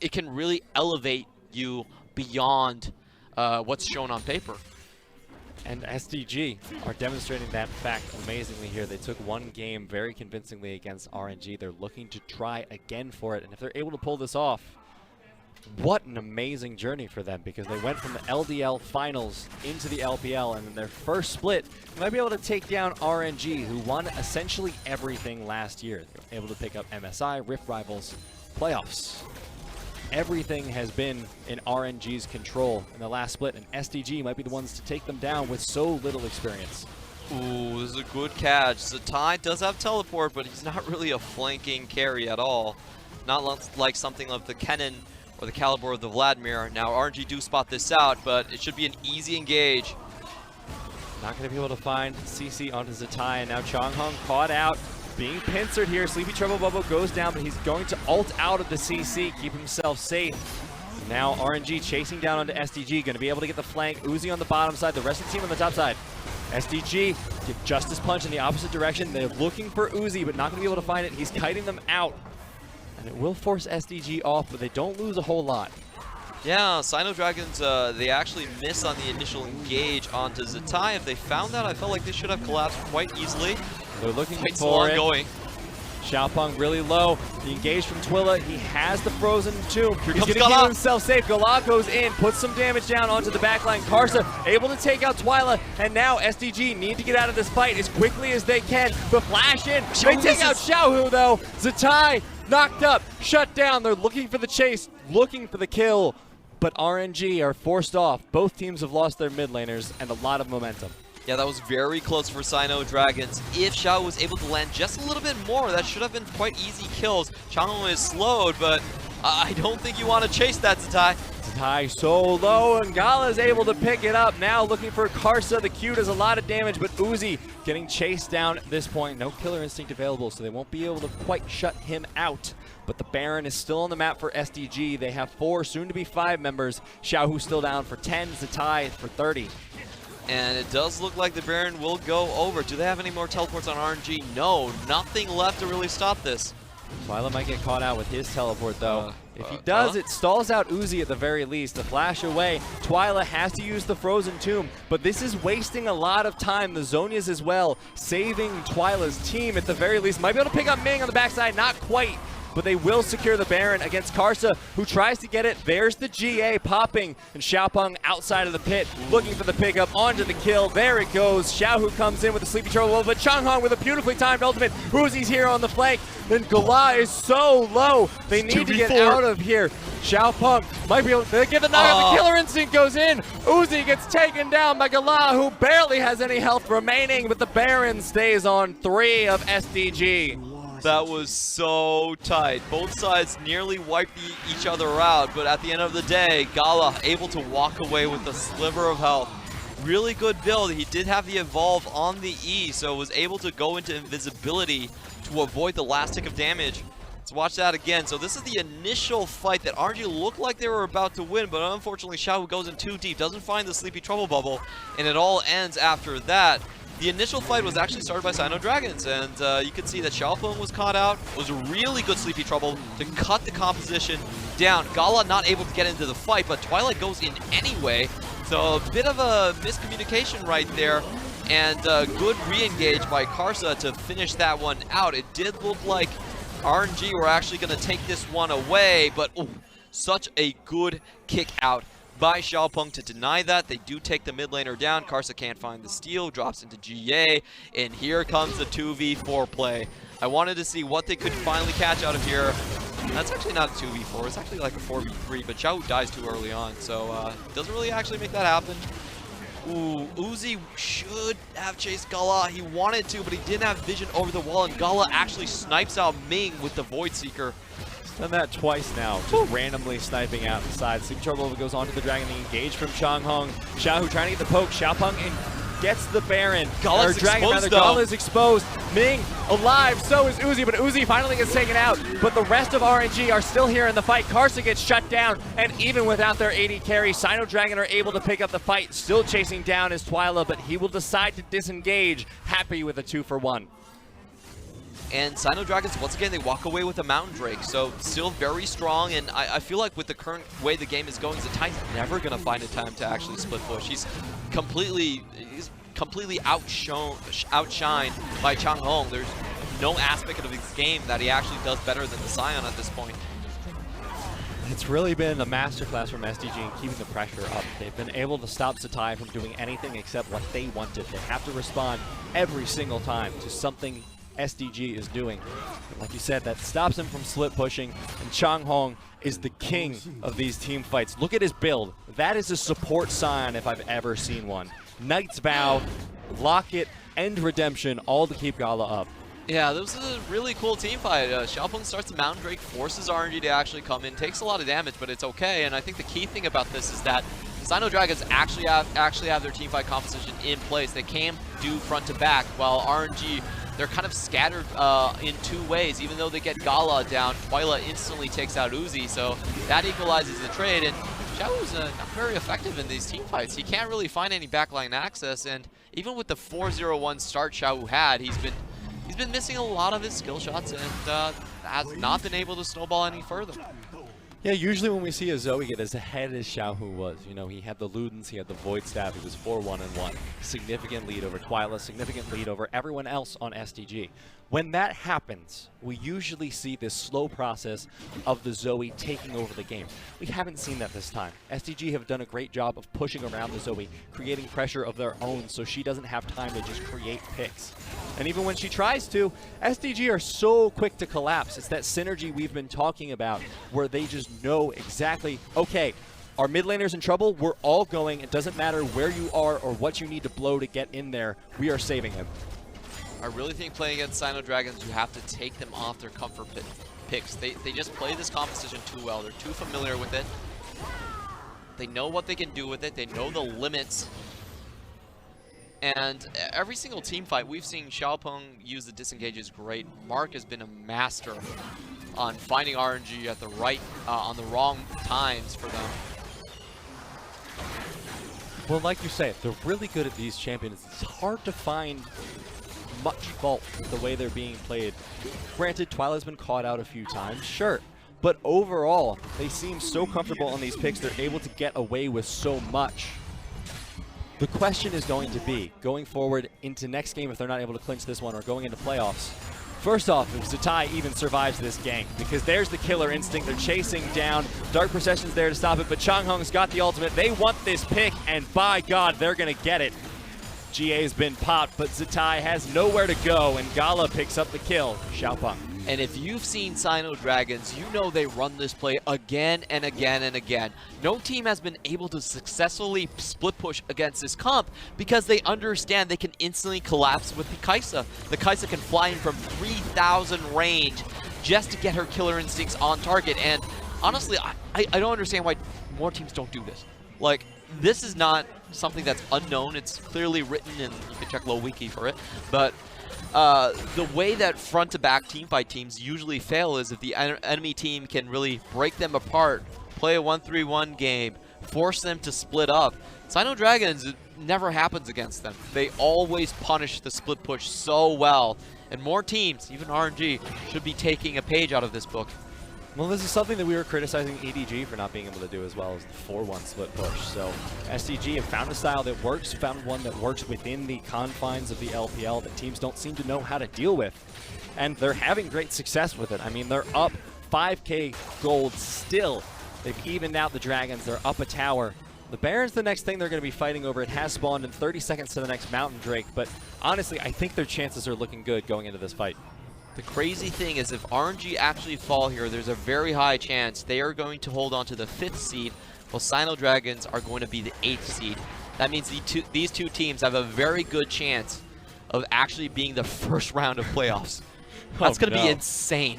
S3: it can really elevate you beyond what's shown on paper.
S2: And SDG are demonstrating that fact amazingly here. They took one game very convincingly against RNG. They're looking to try again for it. And if they're able to pull this off, what an amazing journey for them, because they went from the LDL finals into the LPL, and in their first split, they might be able to take down RNG, who won essentially everything last year. They were able to pick up MSI, Rift Rivals, playoffs. Everything has been in RNG's control in the last split, and SDG might be the ones to take them down with so little experience.
S3: Ooh, this is a good catch. Zatai does have teleport, but he's not really a flanking carry at all. Not like something like the Kennen or the Caliber of the Vladimir. Now RNG do spot this out, but it should be an easy engage.
S2: Not going to be able to find CC onto Zatai, and now Changhong caught out, being pincered here. Sleepy Trouble Bubble goes down, but he's going to ult out of the CC, keep himself safe. And now RNG chasing down onto SDG, going to be able to get the flank. Uzi on the bottom side, the rest of the team on the top side. SDG get Justice Punch in the opposite direction. They're looking for Uzi, but not going to be able to find it. He's kiting them out. And it will force SDG off, but they don't lose a whole lot.
S3: Yeah, SinoDragons, they actually miss on the initial engage onto Zatai. If they found that, I felt like they should have collapsed quite easily.
S2: They're looking
S3: Quite
S2: for it.
S3: ongoing.
S2: Xiaopeng really low. The engage from Twila. He has the frozen tomb. He's going to
S3: GALA.
S2: keep himself safe. GALA goes in, puts some damage down onto the backline. Karsa able to take out Twila, and now SDG need to get out of this fight as quickly as they can. The flash in. They take out Xiaohu though. Zatai knocked up, shut down. They're looking for the chase, looking for the kill, but RNG are forced off. Both teams have lost their mid laners and a lot of momentum.
S3: Yeah, that was very close for SinoDragons. If Xiao was able to land just a little bit more, that should have been quite easy kills. Changhong is slowed, but I don't think you want to chase that, Zatai.
S2: Zatai so low, and GALA is able to pick it up. Now looking for Karsa. The Q does a lot of damage, but Uzi getting chased down at this point. No Killer Instinct available, so they won't be able to quite shut him out. But the Baron is still on the map for SDG. They have 4, soon to be 5 members. Xiaohu still down for 10, Zatai for 30.
S3: And it does look like the Baron will go over. Do they have any more teleports on RNG? No, nothing left to really stop this.
S2: Twila might get caught out with his teleport though. If he does, it stalls out Uzi at the very least. The flash away. Twila has to use the Frozen Tomb, but this is wasting a lot of time. The Zhonya's as well, saving Twila's team at the very least. Might be able to pick up Ming on the backside, not quite. But they will secure the Baron against Karsa, who tries to get it. There's the GA popping, and Xiaopeng outside of the pit, looking for the pickup onto the kill. There it goes. Xiaohu comes in with the Sleepy Trouble, but Changhong with a beautifully timed ultimate. Uzi's here on the flank, and GALA is so low. They need to get out of here. Xiaopeng might be able to get the knockout. The Killer Instinct goes in. Uzi gets taken down by GALA, who barely has any health remaining, but the Baron stays on 3 of SDG.
S3: That was so tight. Both sides nearly wiped each other out, but at the end of the day, GALA able to walk away with a sliver of health. Really good build. He did have the evolve on the E, so was able to go into invisibility to avoid the last tick of damage. Let's watch that again. So this is the initial fight that RNG looked like they were about to win, but unfortunately Xiaohu goes in too deep, doesn't find the Sleepy Trouble Bubble, and it all ends after that. The initial fight was actually started by SinoDragons, and you can see that Xiaopeng was caught out. It was a really good Sleepy Trouble to cut the composition down. GALA not able to get into the fight, but Twila goes in anyway. So a bit of a miscommunication right there, and good re-engage by Karsa to finish that one out. It did look like RNG were actually going to take this one away, but such a good kick out by Xiaopeng to deny that. They do take the mid laner down. Karsa can't find the steal, drops into GA, and here comes the 2v4 play. I wanted to see what they could finally catch out of here. That's actually not a 2v4, it's actually like a 4v3, but Xiaohu dies too early on, so doesn't really actually make that happen. Ooh, Uzi should have chased GALA. He wanted to, but he didn't have vision over the wall, and GALA actually snipes out Ming with the Void Seeker.
S2: He's done that twice now, just randomly sniping out the side. Sleepy Trouble goes on to the Dragon, the engage from Changhong. Xiaohu trying to get the poke, Xiaopeng and gets the Baron.
S3: GALA's exposed, though.
S2: GALA is exposed. Ming alive, so is Uzi, but Uzi finally gets taken out. But the rest of RNG are still here in the fight. Karsa gets shut down, and even without their AD carry, SinoDragon are able to pick up the fight. Still chasing down is Twila, but he will decide to disengage, happy with a 2-for-1.
S3: And SinoDragons, once again, they walk away with a Mountain Drake, so still very strong, and I feel like with the current way the game is going, Zatai's never going to find a time to actually split push. He's completely outshined by Changhong. There's no aspect of his game that he actually does better than the Sion at this point.
S2: It's really been a masterclass from SDG in keeping the pressure up. They've been able to stop Zatai from doing anything except what they wanted. They have to respond every single time to something SDG is doing. Like you said, that stops him from split pushing, and Changhong is the king of these team fights. Look at his build. That is a support Sion if I've ever seen one. Knight's Vow, Locket, and Redemption, all to keep GALA up.
S3: Yeah, this is a really cool team fight. Xiaopeng starts the Mountain Drake, forces RNG to actually come in, takes a lot of damage, but it's okay. And I think the key thing about this is that SinoDragons actually have their team fight composition in place. They can do front to back, while RNG, they're kind of scattered in two ways. Even though they get GALA down, Twila instantly takes out Uzi, so that equalizes the trade. And Xiaohu's not very effective in these team fights. He can't really find any backline access, and even with the 4-0-1 start Xiaohu had, he's been missing a lot of his skill shots and has not been able to snowball any further.
S2: Yeah, usually when we see a Zoe get as ahead as Xiaohu was, you know, he had the Ludens, he had the Void Staff, he was 4-1-1. Significant lead over Twila, significant lead over everyone else on SDG. When that happens, we usually see this slow process of the Zoe taking over the game. We haven't seen that this time. SDG have done a great job of pushing around the Zoe, creating pressure of their own so she doesn't have time to just create picks. And even when she tries to, SDG are so quick to collapse. It's that synergy we've been talking about where they just know exactly, okay, our mid laner's in trouble, we're all going, it doesn't matter where you are or what you need to blow to get in there, we are saving him.
S3: I really think playing against SinoDragons, you have to take them off their comfort picks. They just play this composition too well. They're too familiar with it. They know what they can do with it. They know the limits. And every single team fight, we've seen Xiaopeng use the disengages great. Mark has been a master on finding RNG at the right, on the wrong times for them.
S2: Well, like you say, they're really good at these champions. It's hard to find much fault with the way they're being played. Granted, Twila's been caught out a few times, sure. But overall, they seem so comfortable on these picks, they're able to get away with so much. The question is going to be, going forward into next game if they're not able to clinch this one or going into playoffs, first off, if Zatai even survives this gank, because there's the killer instinct, they're chasing down, Dark Procession's there to stop it, but Changhong's got the ultimate, they want this pick, and by God, they're gonna get it. GA's been popped, but Zatai has nowhere to go, and GALA picks up the kill. Xiaopeng.
S3: And if you've seen SinoDragons, you know they run this play again and again and again. No team has been able to successfully split push against this comp because they understand they can instantly collapse with the Karsa. The Karsa can fly in from 3,000 range just to get her killer instincts on target. And honestly, I don't understand why more teams don't do this. Like, this is not something that's unknown. It's clearly written, and you can check Low Wiki for it. But the way that front-to-back teamfight teams usually fail is if the enemy team can really break them apart, play a 1-3-1 game, force them to split up. SinoDragons, it never happens against them. They always punish the split push so well. And more teams, even RNG, should be taking a page out of this book.
S2: Well, this is something that we were criticizing EDG for not being able to do as well as the 4-1 split push. So SDG have found a style that works, found one that works within the confines of the LPL that teams don't seem to know how to deal with. And they're having great success with it. I mean, they're up 5k gold still. They've evened out the Dragons. They're up a tower. The Baron's the next thing they're going to be fighting over. It has spawned in 30 seconds to the next Mountain Drake. But honestly, I think their chances are looking good going into this fight.
S3: The crazy thing is if RNG actually fall here, there's a very high chance they are going to hold on to the 5th seed, while SinoDragons are going to be the 8th seed. That means these two teams have a very good chance of actually being the first round of playoffs. That's going to be insane.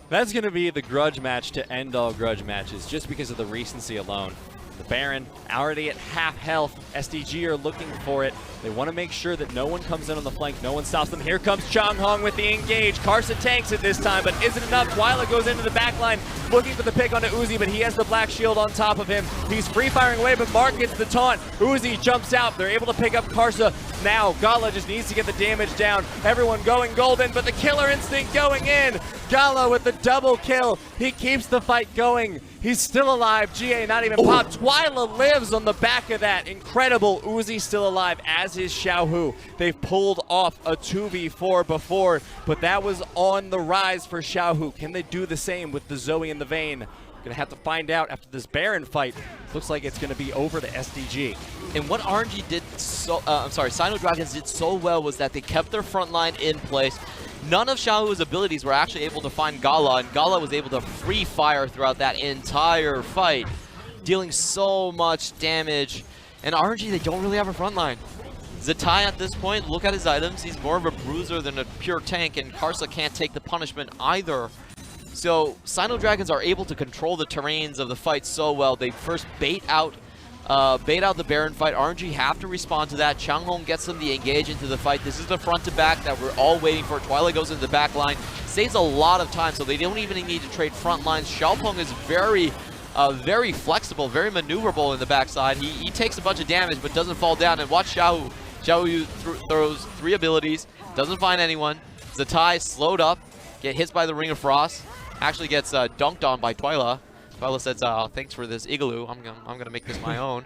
S2: That's going to be the grudge match to end all grudge matches, just because of the recency alone. The Baron already at half health. SDG are looking for it. They want to make sure that no one comes in on the flank. No one stops them. Here comes Changhong with the engage. Karsa tanks it this time, but isn't enough. Twila goes into the backline, looking for the pick onto Uzi, but he has the black shield on top of him. He's free firing away, but Mark gets the taunt. Uzi jumps out. They're able to pick up Karsa. Now GALA just needs to get the damage down. Everyone going golden, but the killer instinct going in. GALA with the double kill. He keeps the fight going. He's still alive. GA not even popped. Twila lives on the back of that. Incredible. Uzi still alive, as is Xiaohu. They've pulled off a 2v4 before, but that was on the rise for Xiaohu. Can they do the same with the Zoe and the Vayne? Gonna have to find out after this Baron fight. Looks like it's gonna be over to SDG.
S3: And what RNG did SinoDragons did so well was that they kept their front line in place. None of Xiaohu's abilities were actually able to find GALA, and GALA was able to free fire throughout that entire fight, dealing so much damage. And RNG, they don't really have a front line. Zatai at this point, look at his items. He's more of a bruiser than a pure tank, and Karsa can't take the punishment either. So SinoDragons are able to control the terrains of the fight so well. They first bait out the Baron fight. RNG have to respond to that. Changhong gets them to engage into the fight. This is the front to back that we're all waiting for. Twila goes into the back line. Saves a lot of time, so they don't even need to trade front lines. Xiaopeng is very flexible, very maneuverable in the backside. He takes a bunch of damage, but doesn't fall down. And watch Xiaohu. Xiaohu throws 3 abilities, doesn't find anyone. Zatai slowed up, get hit by the Ring of Frost. Actually gets dunked on by Twila. Twila says, thanks for this igloo. I'm gonna make this my own.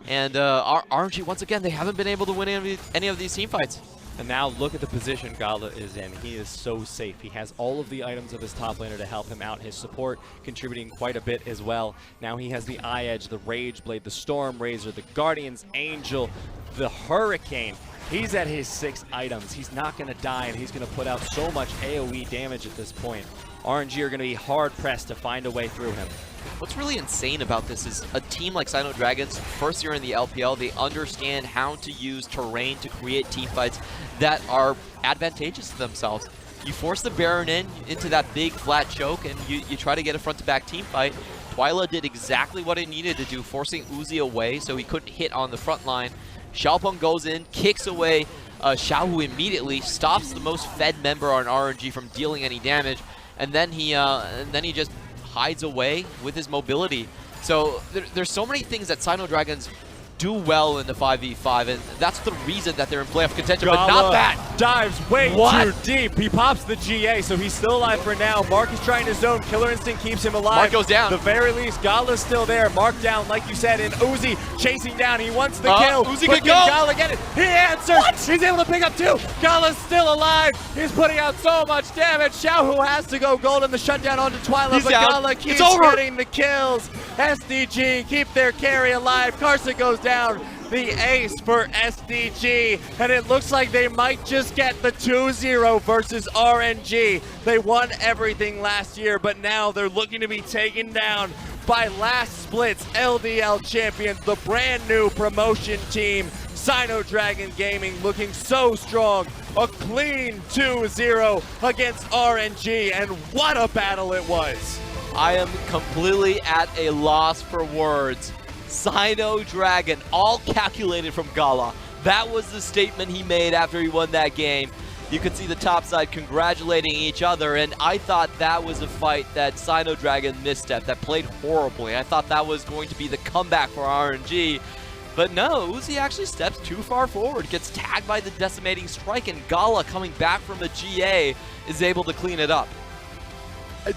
S3: And RNG, once again, they haven't been able to win any of these team fights.
S2: And now look at the position GALA is in. He is so safe. He has all of the items of his top laner to help him out. His support contributing quite a bit as well. Now he has the Eye Edge, the Rage Blade, the Storm Razor, the Guardian's Angel, the Hurricane. He's at his 6 items. He's not going to die, and he's going to put out so much AoE damage at this point. RNG are going to be hard-pressed to find a way through him.
S3: What's really insane about this is a team like SinoDragons, first year in the LPL, they understand how to use terrain to create team fights that are advantageous to themselves. You force the Baron into that big flat choke, and you try to get a front-to-back team fight. Twila did exactly what it needed to do, forcing Uzi away so he couldn't hit on the front line. Xiaopeng goes in, kicks away Xiaohu immediately, stops the most fed member on RNG from dealing any damage, and then he just hides away with his mobility. So there's so many things that SinoDragons do well in the 5v5, and that's the reason that they're in playoff contention, but not that.
S2: Dives way too deep. He pops the GA, so he's still alive for now. Mark is trying to zone. Killer Instinct keeps him alive.
S3: Mark goes down.
S2: The very least, GALA's still there. Mark down, like you said, and Uzi chasing down. He wants the kill.
S3: Uzi
S2: but
S3: could go.
S2: GALA get it? He answers. What? He's able to pick up 2. GALA's still alive. He's putting out so much damage. Xiaohu has to go golden. The shutdown onto Twila, but GALA keeps getting the kills. SDG keep their carry alive. Karsa goes down. the ace for SDG, and it looks like they might just get the 2-0 versus RNG. They won everything last year, but now they're looking to be taken down by Last Split's LDL champions, the brand new promotion team, SinoDragon Gaming, looking so strong. A clean 2-0 against RNG, and what a battle it was.
S3: I am completely at a loss for words. SinoDragon, all calculated from GALA. That was the statement he made after he won that game. You could see the top side congratulating each other, and I thought that was a fight that SinoDragon misstepped, that played horribly. I thought that was going to be the comeback for RNG. But no, Uzi actually steps too far forward, gets tagged by the decimating strike, and GALA, coming back from a GA, is able to clean it up.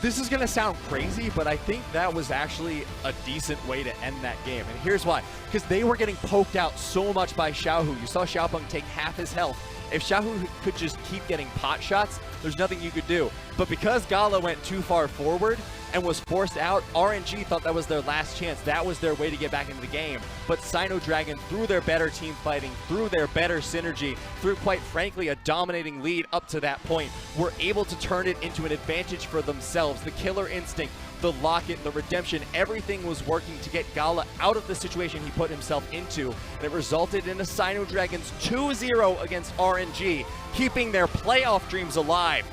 S2: This is going to sound crazy, but I think that was actually a decent way to end that game. And here's why. Because they were getting poked out so much by Xiaohu. You saw Xiaopeng take half his health. If Xiaohu could just keep getting pot shots, there's nothing you could do. But because GALA went too far forward and was forced out, RNG thought that was their last chance. That was their way to get back into the game. But SinoDragon, through their better team fighting, through their better synergy, through, quite frankly, a dominating lead up to that point, were able to turn it into an advantage for themselves. The killer instinct, the lock-in, the redemption, everything was working to get GALA out of the situation he put himself into, and it resulted in a SinoDragon's 2-0 against RNG, keeping their playoff dreams alive.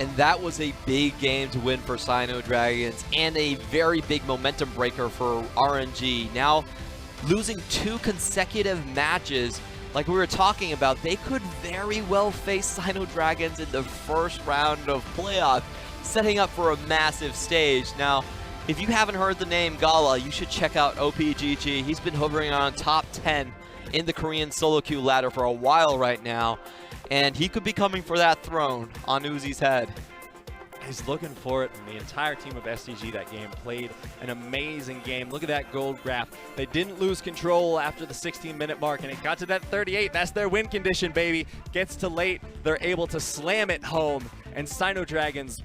S3: And that was a big game to win for SinoDragons, and a very big momentum breaker for RNG. Now, losing 2 consecutive matches, like we were talking about, they could very well face SinoDragons in the first round of playoff, setting up for a massive stage. Now, if you haven't heard the name GALA, you should check out OPGG. He's been hovering on top 10 in the Korean solo queue ladder for a while right now, and he could be coming for that throne on Uzi's head.
S2: He's looking for it, and the entire team of SDG that game played an amazing game. Look at that gold graph. They didn't lose control after the 16-minute mark, and it got to that 38. That's their win condition, baby. Gets to late, they're able to slam it home, and SinoDragons,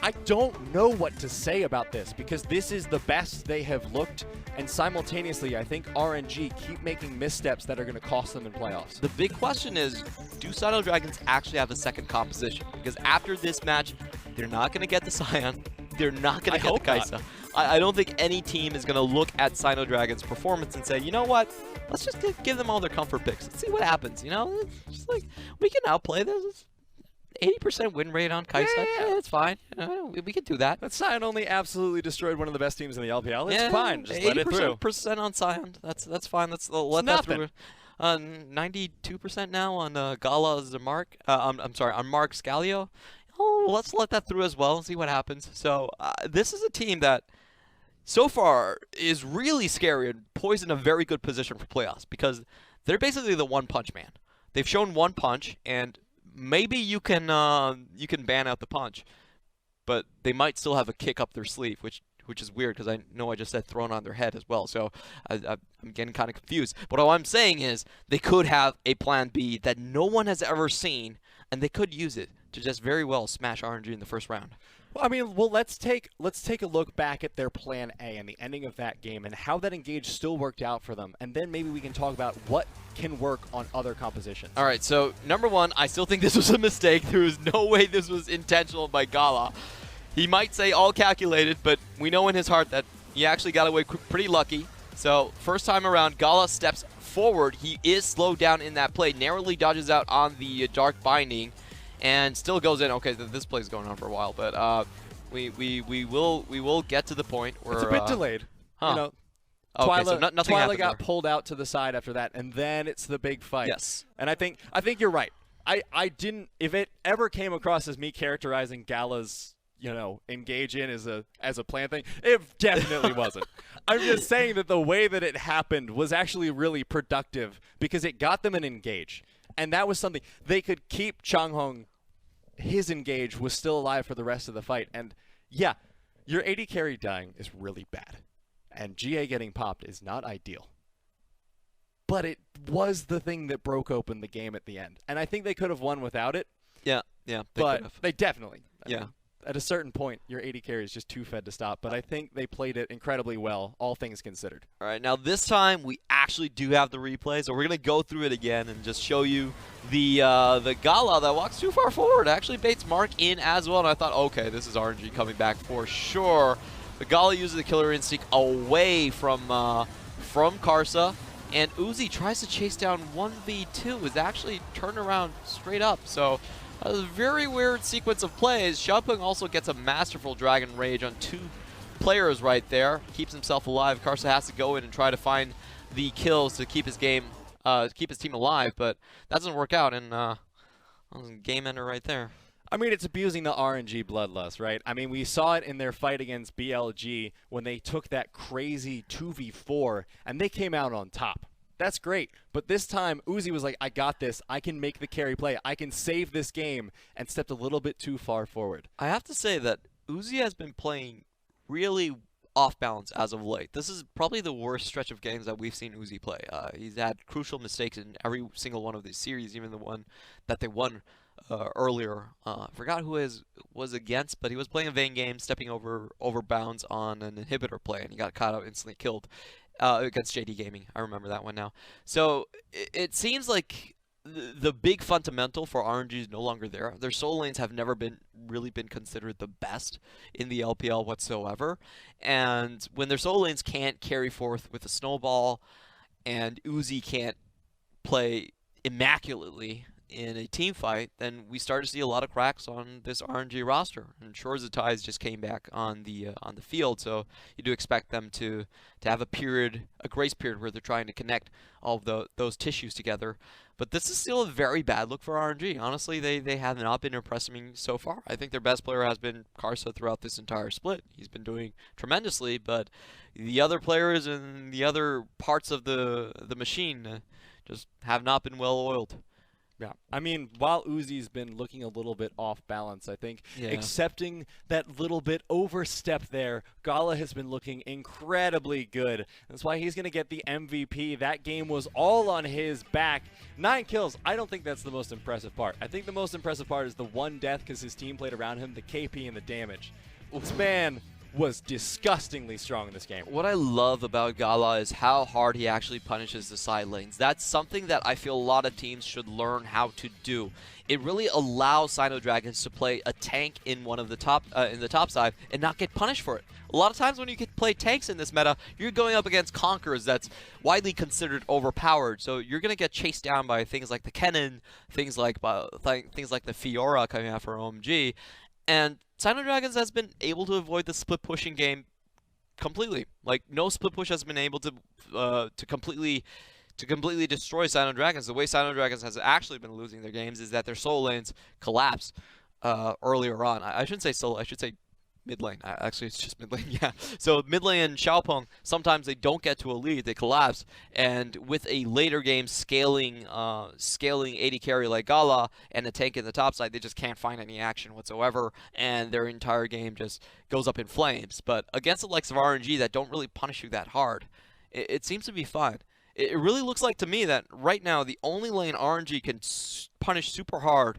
S2: I don't know what to say about this, because this is the best they have looked, and simultaneously, I think RNG keep making missteps that are going to cost them in playoffs.
S3: The big question is, do SinoDragons actually have a second composition? Because after this match, they're not going to get the Sion. They're not going to get the Karsa. I don't think any team is going to look at SinoDragon's performance and say, you know what? Let's just give them all their comfort picks. Let's see what happens. You know, it's just like, we can outplay this. 80% win rate on Karsa. Yeah, it's fine. We can do that.
S2: But Sion only absolutely destroyed one of the best teams in the LPL. It's fine. Just let it through.
S3: 80% on Sion. That's fine. Let's let that through. 92% now on GALA's Mark. I'm sorry, on Mark's Galio. Oh, let's let that through as well and see what happens. So this is a team that so far is really scary and poised in a very good position for playoffs, because they're basically the one-punch man. They've shown one punch, and maybe you can ban out the punch, but they might still have a kick up their sleeve, which is weird, because I know I just said thrown on their head as well, so I'm getting kind of confused. But all I'm saying is they could have a plan B that no one has ever seen, and they could use it to just very well smash RNG in the first round.
S2: Well, I mean, let's take a look back at their plan A and the ending of that game and how that engage still worked out for them, and then maybe we can talk about what can work on other compositions.
S3: All right, so number one, I still think this was a mistake. There was no way this was intentional by GALA. He might say all calculated, but we know in his heart that he actually got away pretty lucky. So first time around, GALA steps forward. He is slowed down in that play, narrowly dodges out on the Dark Binding, and still goes in. Okay, this play is going on for a while, but we will get to the point where
S2: it's a bit delayed.
S3: Huh.
S2: You know,
S3: Okay, so nothing
S2: Twila
S3: happened
S2: got
S3: there.
S2: pulled out to the side after that, and then it's the big fight.
S3: Yes.
S2: And I think you're right. I didn't, if it ever came across as me characterizing GALA's, you know, engage in as a plan thing, it definitely wasn't. I'm just saying that the way that it happened was actually really productive, because it got them an engage. And that was something they could keep. Changhong, his engage was still alive for the rest of the fight. And yeah, your AD carry dying is really bad, and GA getting popped is not ideal. But it was the thing that broke open the game at the end. And I think they could have won without it.
S3: Yeah, they
S2: but
S3: could have.
S2: they definitely.
S3: Yeah.
S2: at a certain point, your AD carry is just too fed to stop. But I think they played it incredibly well, all things considered.
S3: All right, now this time we actually do have the replay, so we're going to go through it again and just show you the GALA that walks too far forward. Actually baits Mark in as well, and I thought, okay, this is RNG coming back for sure. The GALA uses the killer instinct away from Karsa, and Uzi tries to chase down 1v2, is actually turned around straight up. So a very weird sequence of plays. Xiaopeng also gets a masterful Dragon Rage on 2 players right there. Keeps himself alive. Karsa has to go in and try to find the kills to keep his team alive, but that doesn't work out, and game ender right there.
S2: I mean, it's abusing the RNG bloodlust, right? I mean, we saw it in their fight against BLG when they took that crazy 2v4, and they came out on top. That's great, but this time, Uzi was like, I got this. I can make the carry play. I can save this game, and stepped a little bit too far forward.
S3: I have to say that Uzi has been playing really off balance as of late. This is probably the worst stretch of games that we've seen Uzi play. He's had crucial mistakes in every single one of these series, even the one that they won earlier. I forgot who was against, but he was playing a Vayne game, stepping over bounds on an inhibitor play, and he got caught out, instantly killed against JD Gaming. I remember that one now. So it seems like the big fundamental for RNG is no longer there. Their solo lanes have never really been considered the best in the LPL whatsoever. And when their solo lanes can't carry forth with a snowball, and Uzi can't play immaculately in a team fight, then we start to see a lot of cracks on this RNG roster. And Shores of Ties just came back on the field, so you do expect them to have a grace period where they're trying to connect all of those tissues together. But this is still a very bad look for RNG. Honestly, they have not been impressing me so far. I think their best player has been Karsa throughout this entire split. He's been doing tremendously, but the other players and the other parts of the machine just have not been well oiled.
S2: Yeah, I mean, while Uzi's been looking a little bit off balance, I think accepting that little bit overstep there, GALA has been looking incredibly good. That's why he's going to get the MVP. That game was all on his back. 9 kills, I don't think that's the most impressive part. I think the most impressive part is the 1 death because his team played around him, the KP and the damage. This man was disgustingly strong in this game.
S3: What I love about GALA is how hard he actually punishes the side lanes. That's something that I feel a lot of teams should learn how to do. It really allows SinoDragons to play a tank in one of the top side and not get punished for it. A lot of times when you can play tanks in this meta, you're going up against Conquerors that's widely considered overpowered. So you're going to get chased down by things like the Kennen, things like the Fiora coming out for OMG, and SinoDragons has been able to avoid the split pushing game completely. Like, no split push has been able to completely destroy SinoDragons. The way SinoDragons has actually been losing their games is that their solo lanes collapse earlier on. I shouldn't say solo, I should say mid lane. Actually, it's just mid lane, yeah. So mid lane and Xiaopeng, sometimes they don't get to a lead, they collapse. And with a later game scaling AD carry like GALA and a tank in the top side, they just can't find any action whatsoever, and their entire game just goes up in flames. But against the likes of RNG that don't really punish you that hard, it seems to be fine. It really looks like to me that right now the only lane RNG can punish super hard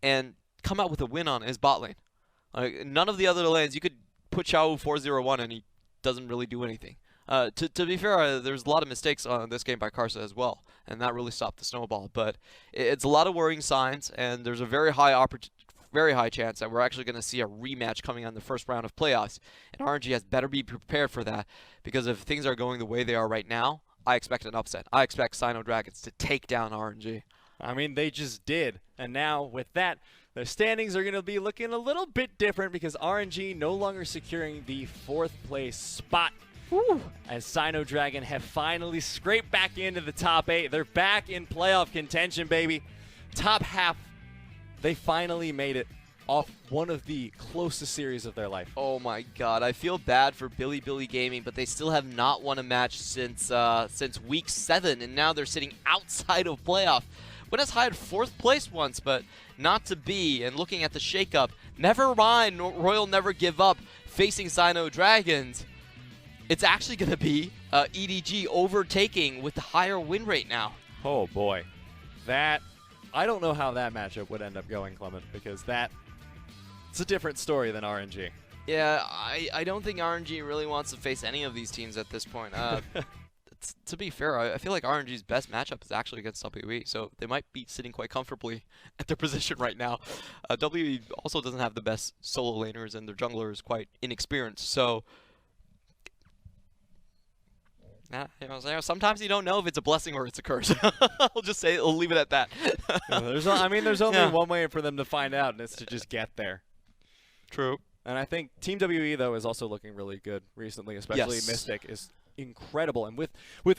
S3: and come out with a win on is bot lane. Like, none of the other lanes, you could put Xiaohu 4-0-1 and he doesn't really do anything. To be fair, there's a lot of mistakes on this game by Karsa as well, and that really stopped the snowball. But it's a lot of worrying signs, and there's a very high chance that we're actually going to see a rematch coming on the first round of playoffs. And RNG has better be prepared for that, because if things are going the way they are right now, I expect an upset. I expect SinoDragons to take down RNG.
S2: I mean, they just did. And now, with that, the standings are going to be looking a little bit different because RNG no longer securing the 4th place spot. Woo. As SinoDragon have finally scraped back into the top 8. They're back in playoff contention, baby. Top half, they finally made it off one of the closest series of their life.
S3: Oh my god, I feel bad for Billy Gaming, but they still have not won a match since week 7, and now they're sitting outside of playoff. Went as high as 4th place once, but not to be. And looking at the shakeup, never mind Royal Never Give Up facing SinoDragons. It's actually going to be EDG overtaking with the higher win rate now.
S2: Oh boy. That, I don't know how that matchup would end up going, Clement, because that It's a different story than RNG.
S3: Yeah, I don't think RNG really wants to face any of these teams at this point. To be fair, I feel like RNG's best matchup is actually against WE, so they might be sitting quite comfortably at their position right now. WE also doesn't have the best solo laners, and their jungler is quite inexperienced, so sometimes you don't know if it's a blessing or it's a curse. I'll leave it at that.
S2: There's only one way for them to find out, and it's to just get there.
S3: True.
S2: And I think Team WE, though, is also looking really good recently, especially
S3: Yes.
S2: Mystic is incredible. And with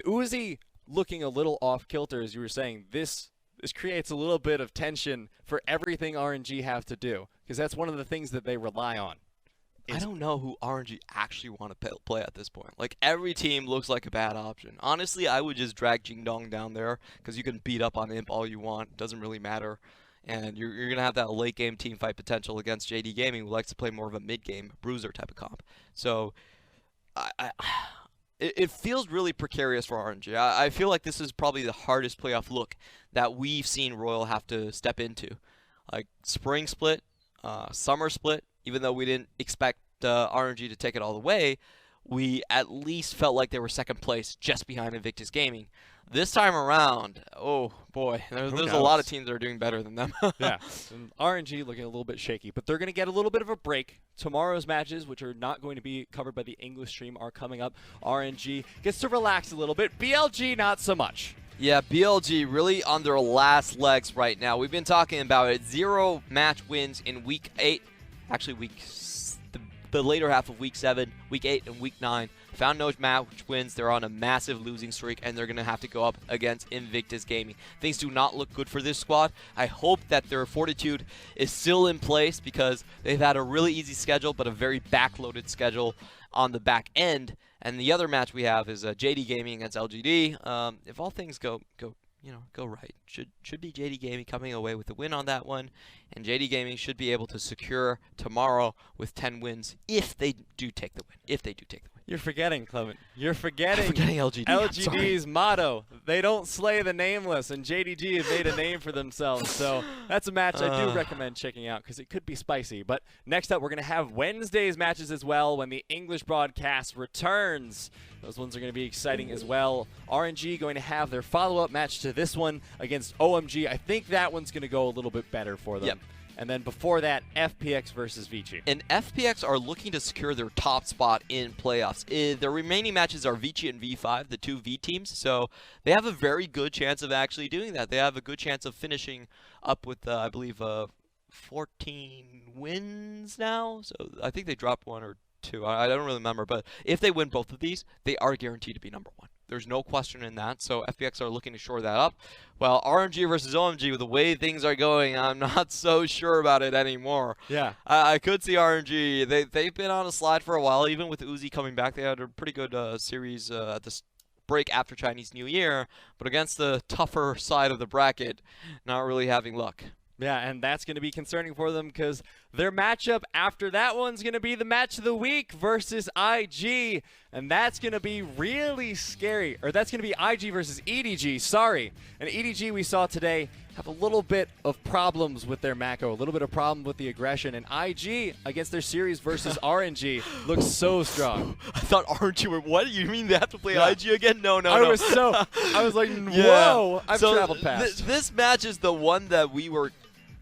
S2: Uzi looking a little off kilter, as you were saying, this creates a little bit of tension for everything RNG have to do, because that's one of the things that they rely on.
S3: I don't know who RNG actually want to play at this point. Like, every team looks like a bad option. Honestly, I would just drag Jingdong down there, because you can beat up on Imp all you want. It doesn't really matter. And you're going to have that late game team fight potential against JD Gaming, who likes to play more of a mid game bruiser type of comp. So it feels really precarious for RNG. I feel like this is probably the hardest playoff look that we've seen Royal have to step into. Like spring split, summer split, even though we didn't expect RNG to take it all the way, we at least felt like they were second place just behind Invictus Gaming. This time around, oh boy, there's a lot of teams that are doing better than them.
S2: Yeah, and RNG looking a little bit shaky, but they're going to get a little bit of a break. Tomorrow's matches, which are not going to be covered by the English stream, are coming up. RNG gets to relax a little bit. BLG, not so much.
S3: Yeah, BLG really on their last legs right now. We've been talking about it. 0 match wins in Week 8. Actually, the later half of Week 7, Week 8, and Week 9. Found no match wins. They're on a massive losing streak, and they're going to have to go up against Invictus Gaming. Things do not look good for this squad. I hope that their fortitude is still in place, because they've had a really easy schedule, but a very backloaded schedule on the back end. And the other match we have is JD Gaming against LGD. If all things go right, should be JD Gaming coming away with a win on that one, and JD Gaming should be able to secure tomorrow with 10 wins if they do take the win.
S2: You're forgetting, Clement. You're forgetting
S3: LGD.
S2: LGD's motto. They don't slay the nameless, and JDG has made a name for themselves. So that's a match I do recommend checking out, because it could be spicy. But next up, we're going to have Wednesday's matches as well when the English broadcast returns. Those ones are going to be exciting as well. RNG going to have their follow-up match to this one against OMG. I think that one's going to go a little bit better for them.
S3: Yep.
S2: And then before that, FPX versus Vici.
S3: And FPX are looking to secure their top spot in playoffs. The remaining matches are Vici and V5, the two V teams. So they have a very good chance of actually doing that. They have a good chance of finishing up with, I believe, 14 wins now. So I think they dropped 1 or 2. I don't really remember. But if they win both of these, they are guaranteed to be number 1. There's no question in that. So FPX are looking to shore that up. Well, RNG versus OMG, with the way things are going, I'm not so sure about it anymore.
S2: Yeah.
S3: I could see RNG. They've been on a slide for a while. Even with Uzi coming back, they had a pretty good series at the break after Chinese New Year. But against the tougher side of the bracket, not really having luck.
S2: Yeah, and that's going to be concerning for them, because their matchup after that one's going to be the match of the week versus IG, and that's going to be really scary. Or that's going to be IG versus EDG, sorry. And EDG we saw today have a little bit of problems with their Mako, a little bit of problem with the aggression, and IG against their series versus RNG looks so strong.
S3: I thought RNG were, what? You mean they have to play IG again? No.
S2: I was like, whoa, I've traveled past.
S3: This match is the one that we were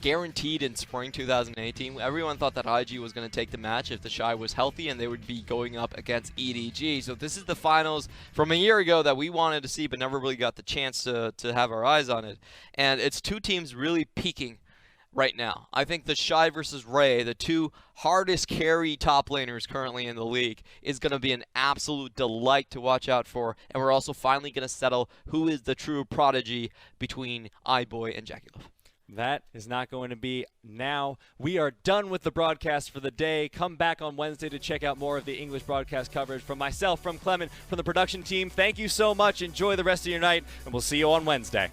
S3: guaranteed in spring 2018. Everyone thought that IG was going to take the match if the Shy was healthy, and they would be going up against EDG. So this is the finals from a year ago that we wanted to see but never really got the chance to have our eyes on it. And it's two teams really peaking right now. I think the Shy versus Ray, the two hardest carry top laners currently in the league, is going to be an absolute delight to watch out for. And we're also finally going to settle who is the true prodigy between iBoy and Jackie Love.
S2: That is not going to be now. We are done with the broadcast for the day. Come back on Wednesday to check out more of the English broadcast coverage from myself, from Clement, from the production team. Thank you so much. Enjoy the rest of your night, and we'll see you on Wednesday.